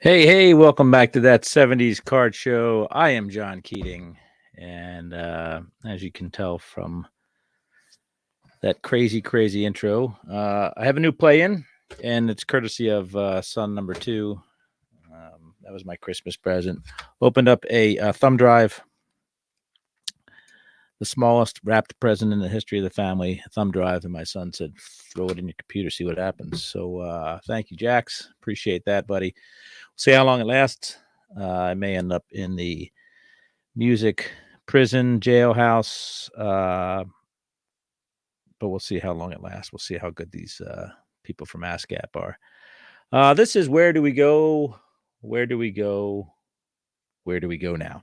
Hey, welcome back to that 70s card show. I am John Keating. And as you can tell from that crazy intro, I have a new play in, and it's courtesy of son number two. That was my Christmas present. Opened up a thumb drive, the smallest wrapped present in the history of the family, a thumb drive. And my son said, throw it in your computer, see what happens. So thank you, Jax. Appreciate that, buddy. See how long it lasts. I may end up in the music prison jailhouse, but we'll see how long it lasts. We'll see how good these people from ASCAP are. This is Where Do We Go? Where do we go? Where do we go now?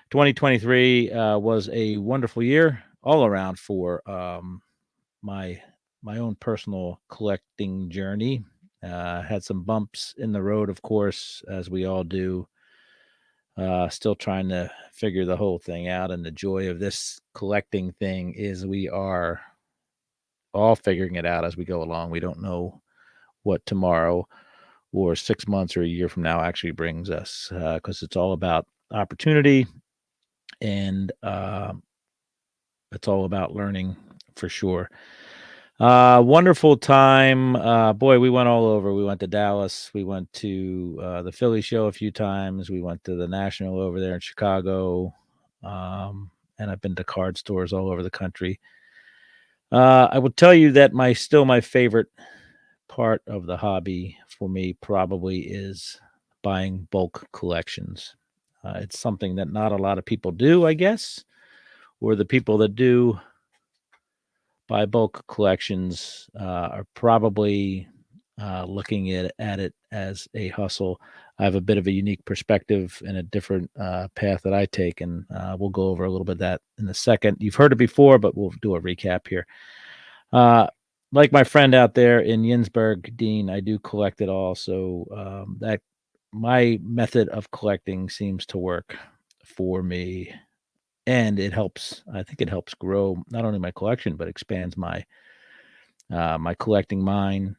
2023 was a wonderful year all around for my own personal collecting journey. Had some bumps in the road, of course, as we all do. Still trying to figure the whole thing out. And the joy of this collecting thing is we are all figuring it out as we go along. We don't know what tomorrow or 6 months or a year from now actually brings us, because it's all about opportunity, and it's all about learning for sure. Wonderful time. Boy, we went all over. We went to Dallas. We went to the Philly show a few times. We went to the National over there in Chicago. And I've been to card stores all over the country. I will tell you that my favorite part of the hobby for me probably is buying bulk collections. It's something that not a lot of people do, I guess, or the people that do buy bulk collections are probably looking at it as a hustle. I have a bit of a unique perspective and a different path that I take, and we'll go over a little bit of that in a second. You've heard it before, but we'll do a recap here. Like my friend out there in Yinsburg, Dean, I do collect it all. So that my method of collecting seems to work for me, and it helps. I think it helps grow not only my collection but expands my my collecting mind.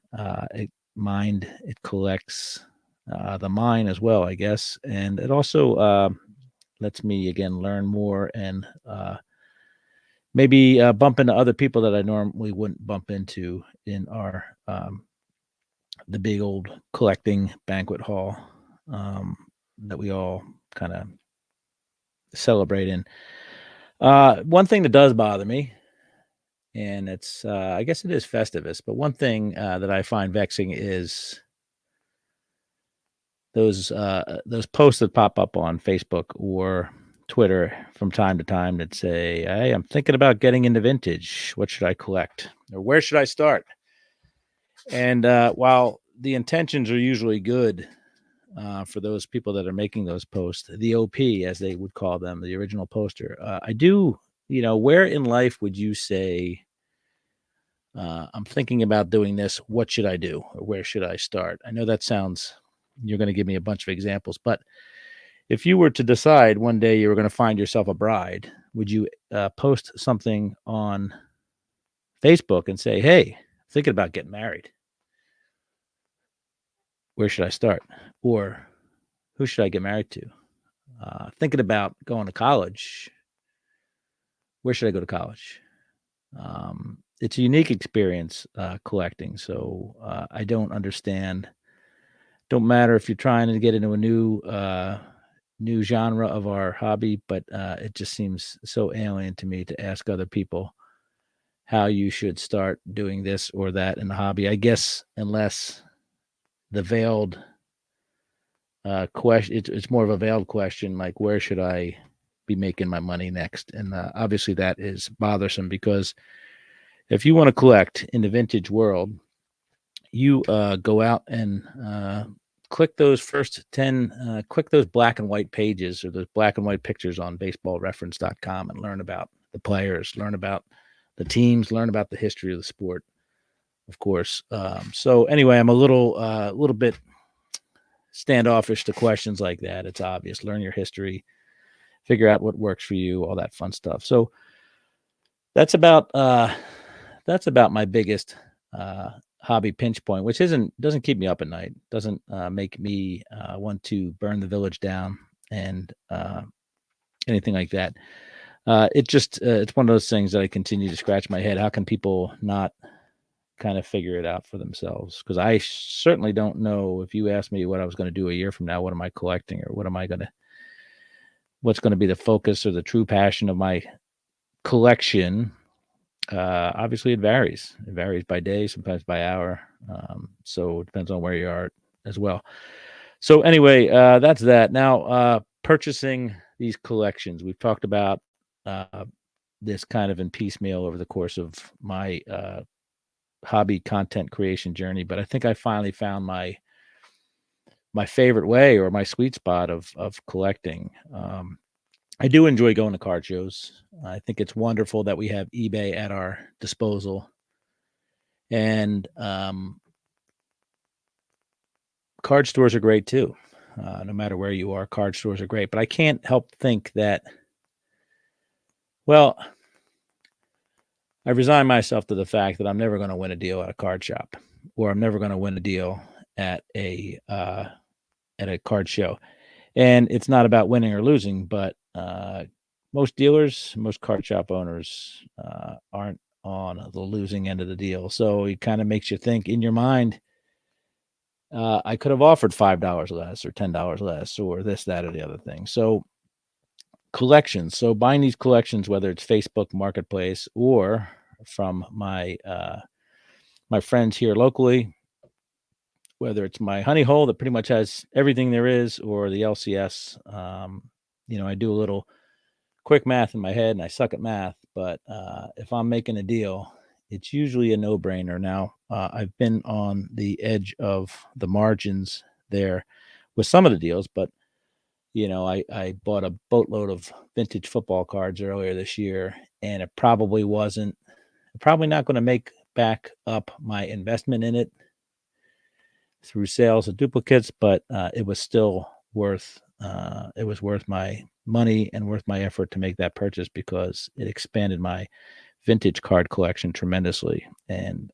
It collects the mind as well, I guess, and it also lets me again learn more and maybe bump into other people that I normally wouldn't bump into in our the big old collecting banquet hall that we all kind of celebrate in. One thing that does bother me, and it's I guess it is Festivus, but one thing that I find vexing is those posts that pop up on Facebook or Twitter from time to time that say, "Hey, I'm thinking about getting into vintage. What should I collect, or where should I start?" And while the intentions are usually good for those people that are making those posts, the OP, as they would call them, the original poster, I do, where in life would you say, I'm thinking about doing this. What should I do? Or where should I start? I know that sounds, you're going to give me a bunch of examples, but if you were to decide one day you were going to find yourself a bride, would you post something on Facebook and say, "Hey, thinking about getting married. Where should I start?" Or, "Who should I get married to? Thinking about going to college. Where should I go to college?" It's a unique experience collecting. So I don't understand. Don't matter if you're trying to get into a new genre of our hobby, but it just seems so alien to me to ask other people how you should start doing this or that in the hobby. I guess unless the veiled question, it's more of a veiled question, like where should I be making my money next? And obviously that is bothersome, because if you want to collect in the vintage world, you go out and click those first 10, click those black and white pages or those black and white pictures on baseballreference.com and learn about the players, learn about the teams, learn about the history of the sport, of course. So anyway, I'm a little bit standoffish to questions like that. It's obvious. Learn your history, figure out what works for you, all that fun stuff. So that's about my biggest hobby pinch point, which doesn't keep me up at night, doesn't make me want to burn the village down and anything like that. It's one of those things that I continue to scratch my head. How can people not kind of figure it out for themselves? Because I certainly don't know. If you asked me what I was going to do a year from now, what am I collecting, or what's going to be the focus or the true passion of my collection? Obviously, it varies. It varies by day, sometimes by hour. So it depends on where you are as well. So anyway, that's that. Now, purchasing these collections, we've talked about this kind of in piecemeal over the course of my hobby content creation journey, but I think I finally found my favorite way, or my sweet spot of collecting. I do enjoy going to card shows. I think it's wonderful that we have eBay at our disposal, and card stores are great too. No matter where you are, card stores are great. But I can't help think that, well, I resign myself to the fact that I'm never going to win a deal at a card shop, or I'm never going to win a deal at a card show. And it's not about winning or losing, but most dealers, most card shop owners aren't on the losing end of the deal. So it kind of makes you think in your mind, I could have offered $5 less or $10 less or this, that, or the other thing. So collections. So buying these collections, whether it's Facebook Marketplace or from my my friends here locally, whether it's my honey hole that pretty much has everything there is, or the LCS. I do a little quick math in my head, and I suck at math, but if I'm making a deal, it's usually a no-brainer. Now, I've been on the edge of the margins there with some of the deals, but I bought a boatload of vintage football cards earlier this year, and it probably not going to make back up my investment in it through sales of duplicates, but it was still worth my money and worth my effort to make that purchase, because it expanded my vintage card collection tremendously, and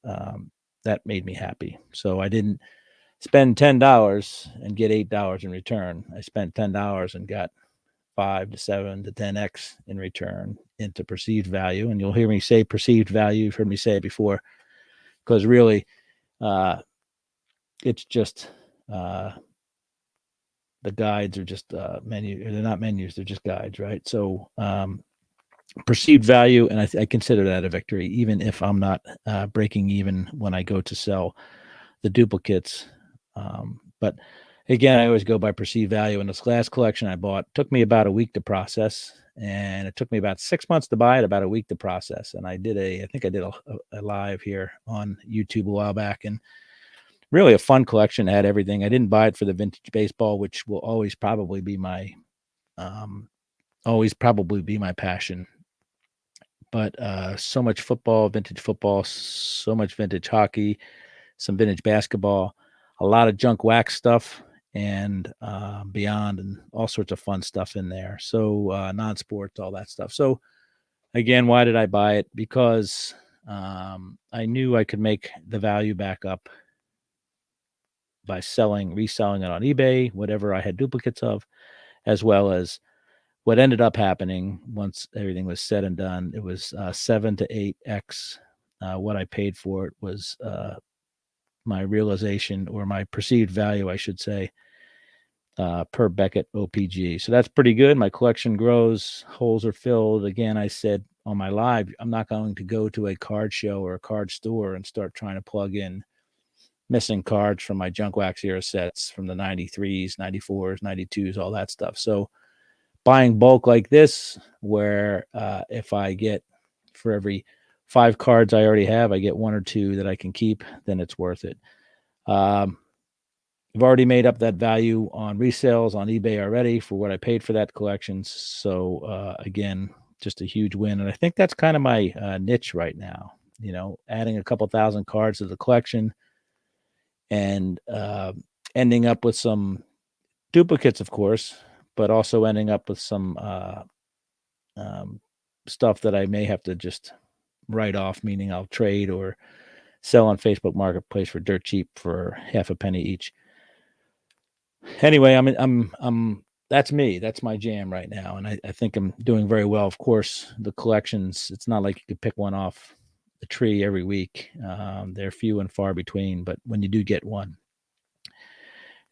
that made me happy. So I didn't spend $10 and get $8 in return. I spent $10 and got 5 to 7 to 10x in return into perceived value. And you'll hear me say perceived value. You've heard me say it before, because really, it's just the guides are just menu. They're not menus. They're just guides, right? So perceived value, and I consider that a victory, even if I'm not breaking even when I go to sell the duplicates. But again, I always go by perceived value. And this last collection I bought took me about a week to process, and it took me about 6 months to buy it, about a week to process. And I think I did a live here on YouTube a while back, and really a fun collection. It had everything. I didn't buy it for the vintage baseball, which will always probably be my passion. But so much football, vintage football, so much vintage hockey, some vintage basketball, a lot of junk wax stuff, and beyond, and all sorts of fun stuff in there. So non-sports, all that stuff. So again, why did I buy it? Because I knew I could make the value back up by reselling it on eBay, whatever I had duplicates of, as well as what ended up happening once everything was said and done. It was 7 to 8x what I paid for it was my realization, or my perceived value, I should say, per Beckett OPG. So that's pretty good. My collection grows. Holes are filled. Again, I said on my live, I'm not going to go to a card show or a card store and start trying to plug in missing cards from my junk wax era sets from the 93s, 94s, 92s, all that stuff. So buying bulk like this, where if I get, for every 5 cards I already have, I get 1 or 2 that I can keep, then it's worth it. I've already made up that value on resales on eBay already for what I paid for that collection. So again, just a huge win. And I think that's kind of my niche right now, adding a couple thousand cards to the collection, and ending up with some duplicates, of course, but also ending up with some stuff that I may have to just write off, meaning I'll trade or sell on Facebook Marketplace for dirt cheap for half a penny each. Anyway, I'm that's me. That's my jam right now, and I think I'm doing very well. Of course, the collections. It's not like you could pick one off the tree every week. They're few and far between, but when you do get one,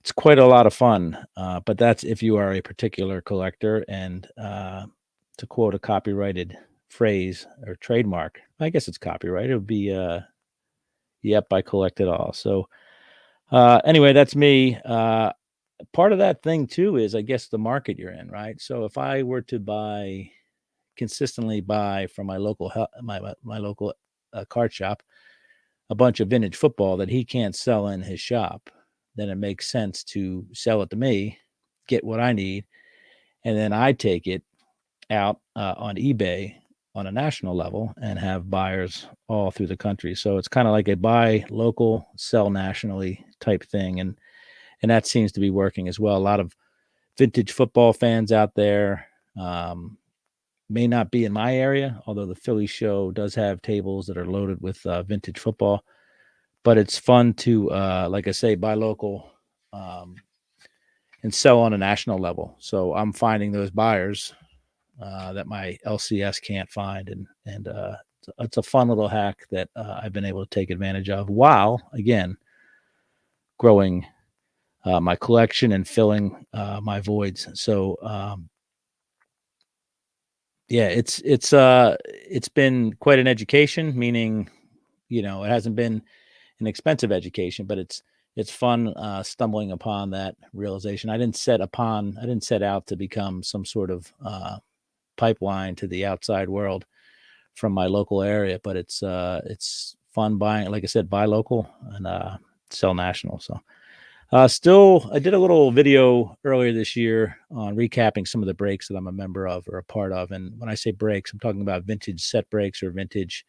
it's quite a lot of fun. But that's if you are a particular collector. And to quote a copyrighted phrase or trademark, I guess it's copyright. It would be, "Yep, I collect it all." So anyway, that's me. Part of that thing too is, I guess, the market you're in, right? So if I were to consistently buy from my local my local card shop a bunch of vintage football that he can't sell in his shop, then it makes sense to sell it to me, get what I need, and then I take it out on eBay on a national level and have buyers all through the country. So it's kind of like a buy local, sell nationally type thing, and that seems to be working as well. A lot of vintage football fans out there. May not be in my area, although the Philly show does have tables that are loaded with vintage football. But it's fun to, like I say, buy local um, and sell on a national level. So I'm finding those buyers that my LCS can't find, and it's a fun little hack that I've been able to take advantage of while again growing my collection and filling my voids. So yeah, it's been quite an education. Meaning, it hasn't been an expensive education, but it's fun stumbling upon that realization. I didn't set out to become some sort of pipeline to the outside world from my local area, but it's fun buying, like I said, buy local and sell national. So still, I did a little video earlier this year on recapping some of the breaks that I'm a member of or a part of. And when I say breaks, I'm talking about vintage set breaks or vintage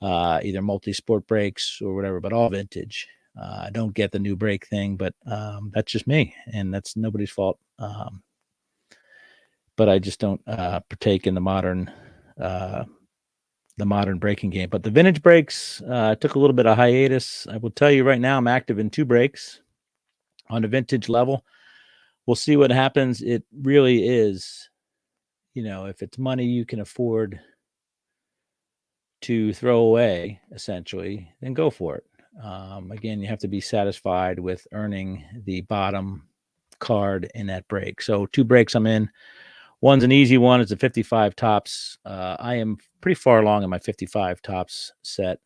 either multi-sport breaks or whatever, but all vintage. I don't get the new break thing, but that's just me, and that's nobody's fault. But I just don't partake in uh, the modern breaking game. But the vintage breaks took a little bit of hiatus. I will tell you right now, I'm active in 2 breaks on a vintage level. We'll see what happens. It really is, if it's money you can afford to throw away, essentially, then go for it. Again, you have to be satisfied with earning the bottom card in that break. So 2 breaks I'm in. One's an easy one. It's a 55 tops. I am pretty far along in my 55 tops set,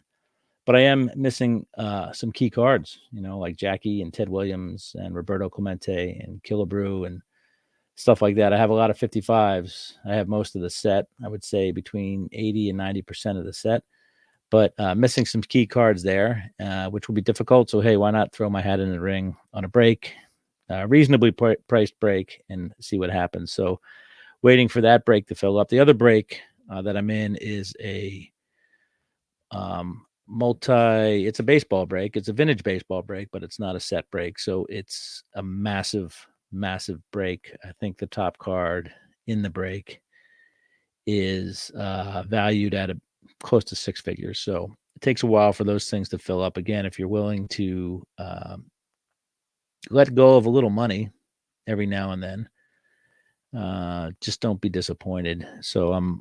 but I am missing some key cards, like Jackie and Ted Williams and Roberto Clemente and Killebrew and stuff like that. I have a lot of 55s. I have most of the set. I would say between 80 and 90% of the set, but missing some key cards there, which will be difficult. So, hey, why not throw my hat in the ring on a break, reasonably priced break, and see what happens. So, waiting for that break to fill up. The other break that I'm in is a it's a baseball break. It's a vintage baseball break, but it's not a set break. So it's a massive, massive break. I think the top card in the break is valued at close to 6 figures. So it takes a while for those things to fill up. Again, if you're willing to let go of a little money every now and then, just don't be disappointed. So I'm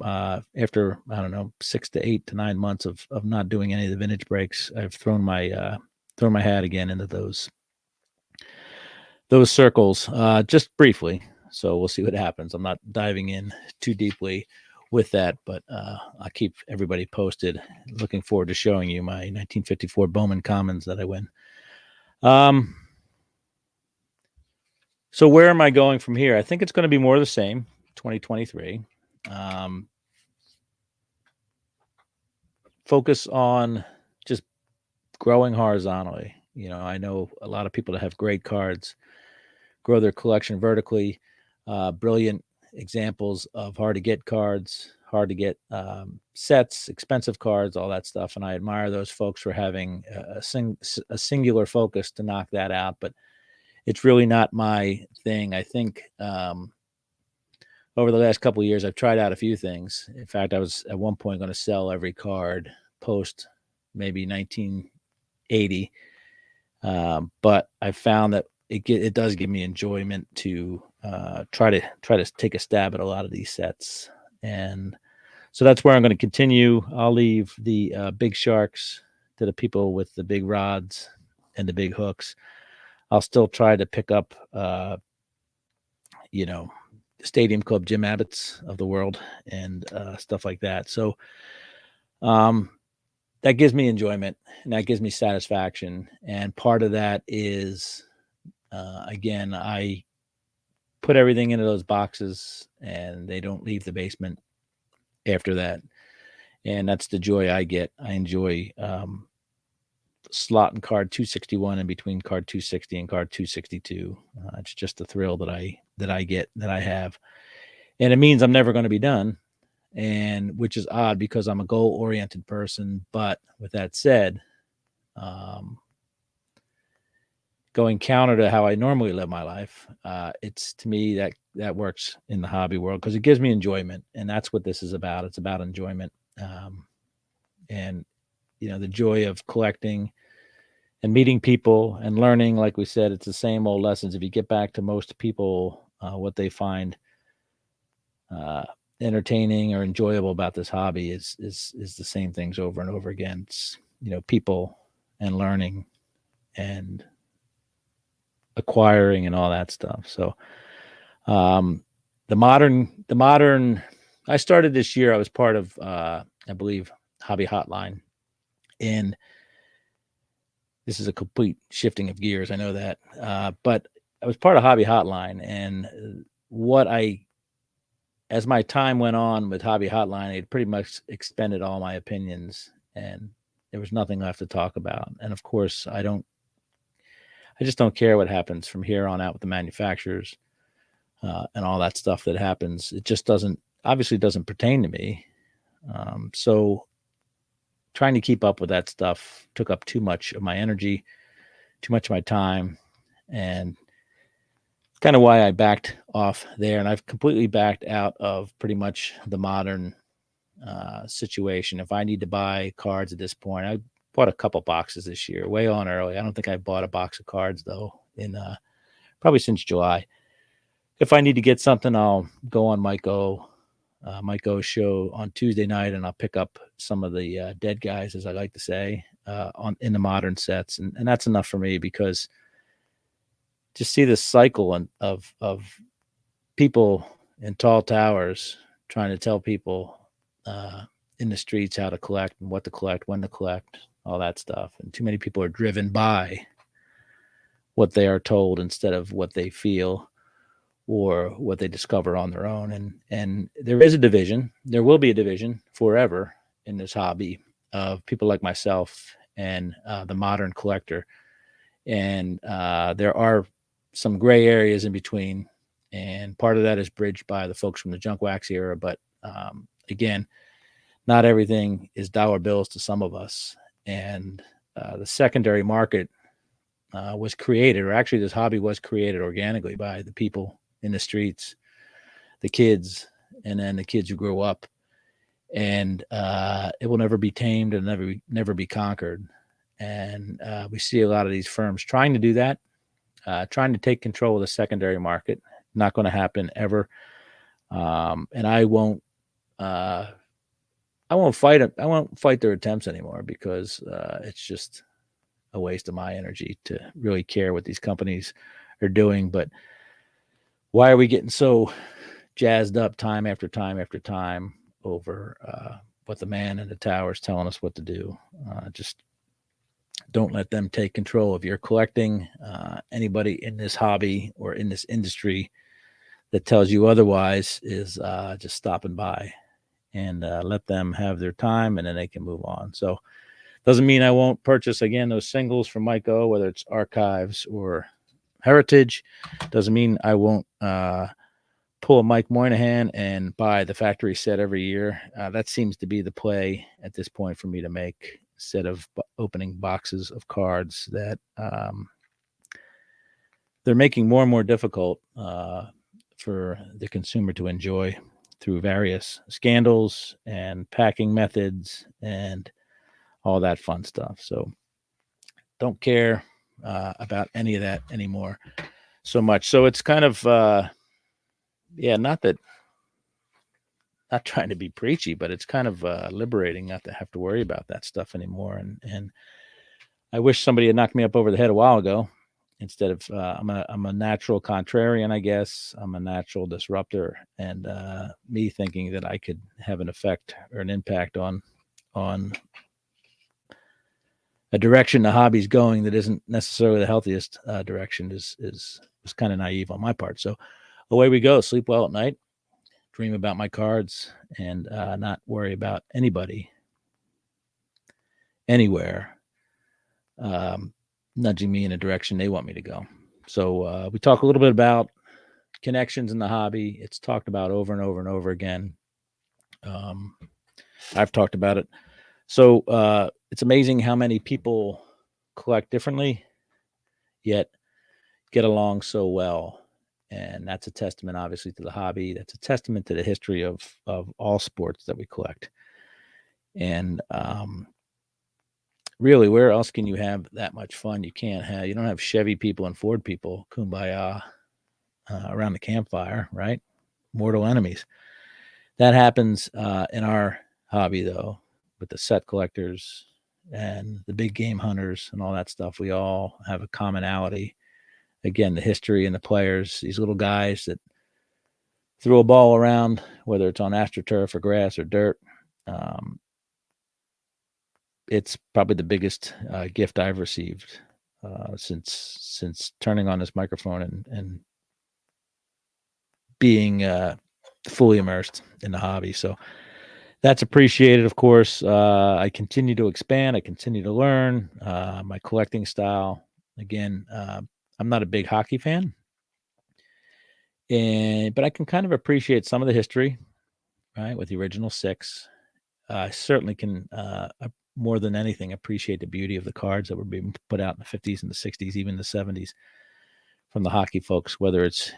after, I don't know, 6 to 8 to 9 months of not doing any of the vintage breaks, I've thrown my hat again into those circles just briefly. So we'll see what happens. I'm not diving in too deeply with that, but I'll keep everybody posted. Looking forward to showing you my 1954 Bowman Commons that I win. So where am I going from here? I think it's going to be more of the same, 2023. Focus on just growing horizontally. I know a lot of people that have great cards grow their collection vertically. Brilliant examples of hard to get cards, hard to get sets, expensive cards, all that stuff. And I admire those folks for having a singular focus to knock that out. But it's really not my thing. I think over the last couple of years, I've tried out a few things. In fact, I was at one point going to sell every card post maybe 80. But I found that it does give me enjoyment to try to take a stab at a lot of these sets, and so that's where I'm going to continue. I'll leave the big sharks to the people with the big rods and the big hooks. I'll still try to pick up, you know, Stadium Club Jim Abbott's of the world and stuff like that. So um, that gives me enjoyment and that gives me satisfaction. And part of that is, again, I put everything into those boxes and they don't leave the basement after that. And that's the joy I get. I enjoy slot and card 261 in between card 260 and card 262. It's just a thrill that I get, that I have, and it means I'm never going to be done. And which is odd because I'm a goal oriented person. But with that said, um, going counter to how I normally live my life, it's to me that works in the hobby world because it gives me enjoyment, and that's what this is about. It's about enjoyment, and the joy of collecting and meeting people and learning. Like we said, it's the same old lessons. If you get back to most people, what they find uh, entertaining or enjoyable about this hobby is the same things over and over again. It's people and learning and acquiring and all that stuff. So um, the modern I started this year. I was part of I believe Hobby Hotline, and this is a complete shifting of gears. I know that, but I was part of Hobby Hotline, and what I as my time went on with Hobby Hotline, it pretty much expended all my opinions, and there was nothing left to talk about. And of course, I just don't care what happens from here on out with the manufacturers and all that stuff that happens. It just doesn't pertain to me. So trying to keep up with that stuff took up too much of my energy, too much of my time, and kind of why I backed off there. And I've completely backed out of pretty much the modern situation. If I need to buy cards at this point, I bought a couple boxes this year, way on early. I don't think I bought a box of cards though in probably since July. If I need to get something, I'll go on Mike O's show on Tuesday night, and I'll pick up some of the dead guys, as I like to say, in the modern sets, and that's enough for me because just see this cycle of people in tall towers trying to tell people in the streets how to collect and what to collect, when to collect, all that stuff. And too many people are driven by what they are told instead of what they feel or what they discover on their own. And there is a division. There will be a division forever in this hobby of people like myself and the modern collector. And there are some gray areas in between, and part of that is bridged by the folks from the junk wax era. But again, not everything is dollar bills to some of us. And the secondary market was created, or actually this hobby was created organically by the people in the streets, the kids, and then the kids who grow up. And it will never be tamed and never be conquered. And we see a lot of these firms trying to do that, trying to take control of the secondary market. Not going to happen ever. And I won't fight it. I won't fight their attempts anymore because it's just a waste of my energy to really care what these companies are doing. But why are we getting so jazzed up time after time after time over what the man in the tower is telling us what to do? Just don't let them take control of your collecting. Anybody in this hobby or in this industry that tells you otherwise is just stopping by, and let them have their time, and then they can move on. So doesn't mean I won't purchase again those singles from Mike O, whether it's Archives or Heritage. Doesn't mean I won't pull a Mike Moynihan and buy the factory set every year. That seems to be the play at this point for me to make, instead of opening boxes of cards that they're making more and more difficult for the consumer to enjoy through various scandals and packing methods and all that fun stuff. So don't care about any of that anymore so much. So it's kind of not trying to be preachy, but it's kind of liberating not to have to worry about that stuff anymore. And I wish somebody had knocked me up over the head a while ago. Instead of I'm a natural contrarian, I guess. I'm a natural disruptor, and me thinking that I could have an effect or an impact on a direction the hobby's going that isn't necessarily the healthiest direction is kind of naive on my part. So away we go. Sleep well at night. Dream about my cards, and not worry about anybody anywhere nudging me in a direction they want me to go. So we talk a little bit about connections in the hobby. It's talked about over and over and over again. I've talked about it. So it's amazing how many people collect differently, yet get along so well. And that's a testament, obviously, to the hobby. That's a testament to the history of all sports that we collect. And really, where else can you have that much fun? You don't have Chevy people and Ford people kumbaya around the campfire, right? Mortal enemies. That happens in our hobby, though, with the set collectors and the big game hunters and all that stuff. We all have a commonality. Again, the history and the players, these little guys that throw a ball around, whether it's on AstroTurf or grass or dirt. It's probably the biggest gift I've received since turning on this microphone and being fully immersed in the hobby. So that's appreciated, of course. I continue to expand. I continue to learn my collecting style. Again, I'm not a big hockey fan, but I can kind of appreciate some of the history, right, with the original six. I certainly can, more than anything, appreciate the beauty of the cards that were being put out in the 50s and the 60s, even the 70s, from the hockey folks, whether it's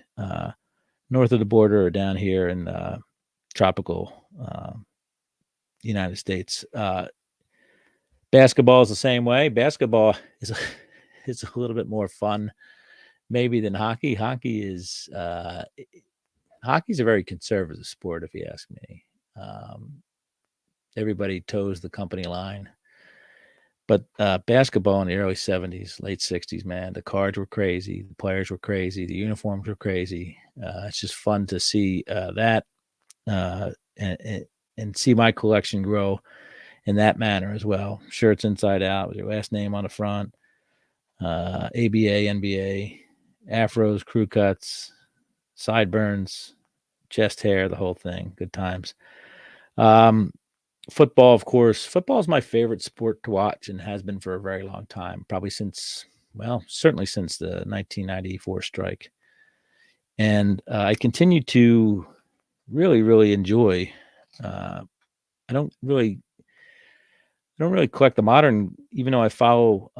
north of the border or down here in tropical United States. Basketball is the same way. Basketball is is a little bit more fun, maybe, than hockey. Hockey's a very conservative sport, if you ask me. Everybody toes the company line. But basketball in the early 70s, late 60s, man, the cards were crazy. The players were crazy. The uniforms were crazy. It's just fun to see that and see my collection grow in that manner as well. Shirts inside out with your last name on the front, ABA, NBA, afros, crew cuts, sideburns, chest hair, the whole thing. Good times. Football, of course. Football is my favorite sport to watch and has been for a very long time, probably certainly since the 1994 strike. And I continue to really, really enjoy. I don't really collect the modern, even though I follow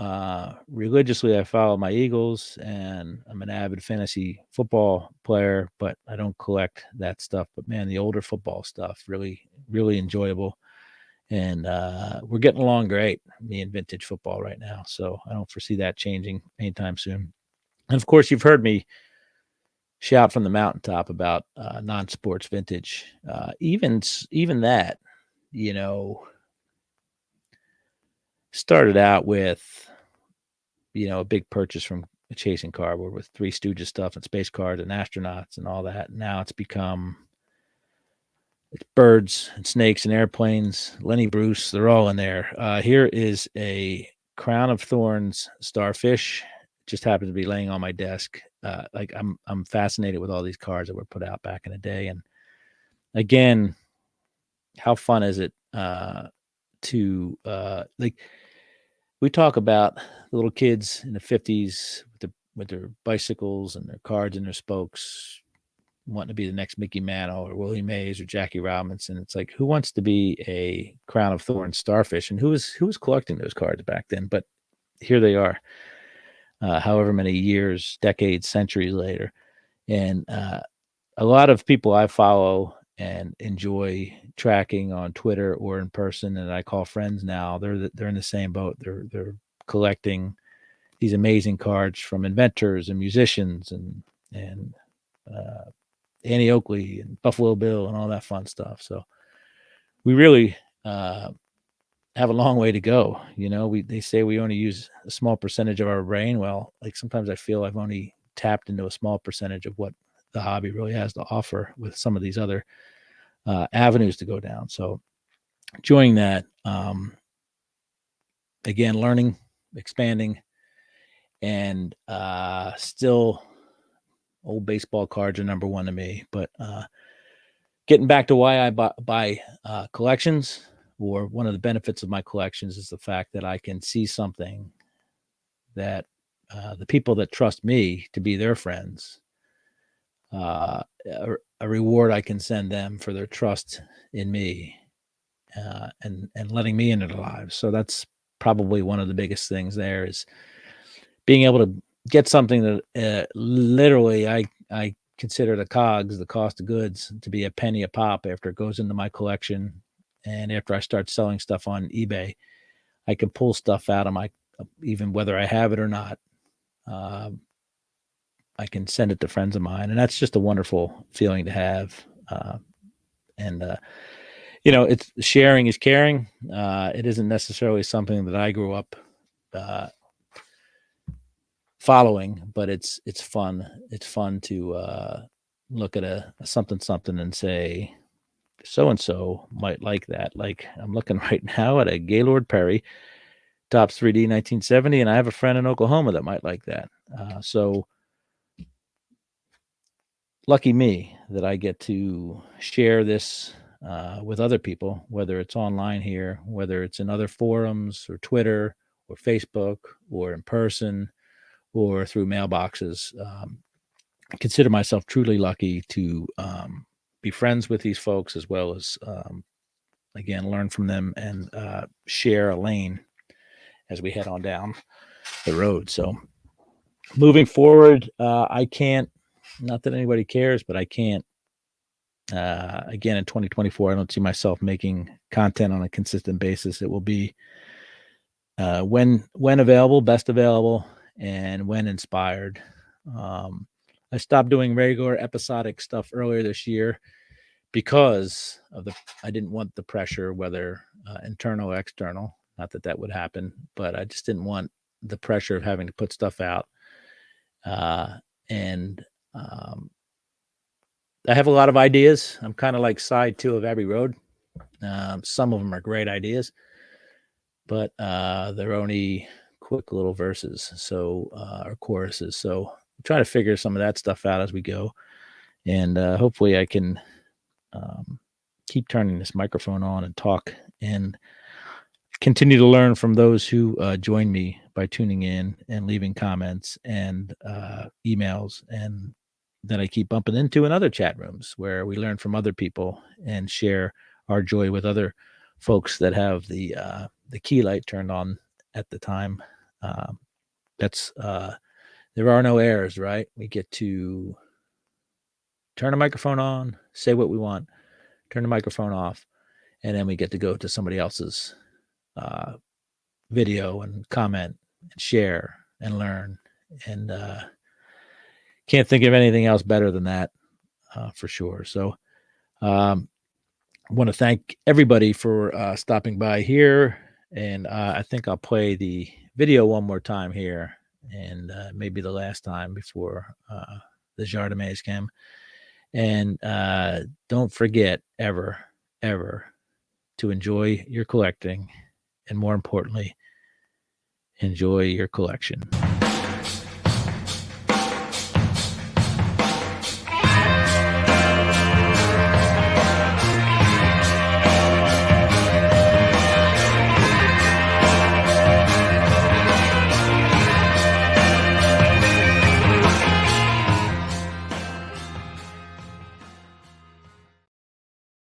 religiously. I follow my Eagles, and I'm an avid fantasy football player, but I don't collect that stuff. But man, the older football stuff, really, really enjoyable. And we're getting along great, me and vintage football right now. So I don't foresee that changing anytime soon. And of course, you've heard me shout from the mountaintop about non-sports vintage. Even that, started out with, a big purchase from Chasing Cardboard with Three Stooges stuff and space cards and astronauts and all that. Now it's birds and snakes and airplanes. Lenny Bruce, they're all in there. Here is a Crown of Thorns starfish. Just happens to be laying on my desk. I'm fascinated with all these cards that were put out back in the day. And again, how fun is it to we talk about the little kids in the 50s with their bicycles and their cards and their spokes, wanting to be the next Mickey Mantle or Willie Mays or Jackie Robinson. It's like, who wants to be a Crown of Thorns starfish? And who was collecting those cards back then? But here they are, however many years, decades, centuries later. And a lot of people I follow and enjoy tracking on Twitter or in person, and I call friends now, they're in the same boat. They're collecting these amazing cards from inventors and musicians and Annie Oakley and Buffalo Bill and all that fun stuff. So we really have a long way to go. They say we only use a small percentage of our brain. Well, like sometimes I feel I've only tapped into a small percentage of what the hobby really has to offer with some of these other avenues to go down. So enjoying that, again, learning, expanding, and still old baseball cards are number one to me. But getting back to why I buy collections, or one of the benefits of my collections is the fact that I can see something that the people that trust me to be their friends, a reward I can send them for their trust in me, and letting me into their lives. So that's probably one of the biggest things there, is being able to get something that literally I consider the cogs, the cost of goods, to be a penny a pop after it goes into my collection. And after I start selling stuff on eBay, I can pull stuff out of my, even whether I have it or not, I can send it to friends of mine. And that's just a wonderful feeling to have. It's sharing is caring. It isn't necessarily something that I grew up following, but it's fun. It's fun to look at a something and say, so and so might like that. Like I'm looking right now at a Gaylord Perry Topps 3D 1970, and I have a friend in Oklahoma that might like that. So lucky me that I get to share this with other people, whether it's online here, whether it's in other forums or Twitter or Facebook or in person or through mailboxes. I consider myself truly lucky to be friends with these folks, as well as, again, learn from them and share a lane as we head on down the road. So moving forward, I can't, not that anybody cares, but I can't, again, in 2024, I don't see myself making content on a consistent basis. It will be when available, best available, and when inspired. I stopped doing regular episodic stuff earlier this year because of I didn't want the pressure, whether internal or external. Not that that would happen, but I just didn't want the pressure of having to put stuff out. And I have a lot of ideas. I'm kind of like side 2 of Abbey Road. Some of them are great ideas, but they're only quick little verses, so or choruses. So I'm trying to figure some of that stuff out as we go, and hopefully I can keep turning this microphone on and talk and continue to learn from those who join me by tuning in and leaving comments and emails, and that I keep bumping into in other chat rooms where we learn from other people and share our joy with other folks that have the key light turned on at the time. There are no errors, right? We get to turn the microphone on, say what we want, turn the microphone off, and then we get to go to somebody else's video and comment and share and learn. And can't think of anything else better than that, for sure. So I want to thank everybody for stopping by here. And I think I'll play the video one more time here, and maybe the last time before the Jardiniers came. And don't forget ever to enjoy your collecting, and more importantly, enjoy your collection.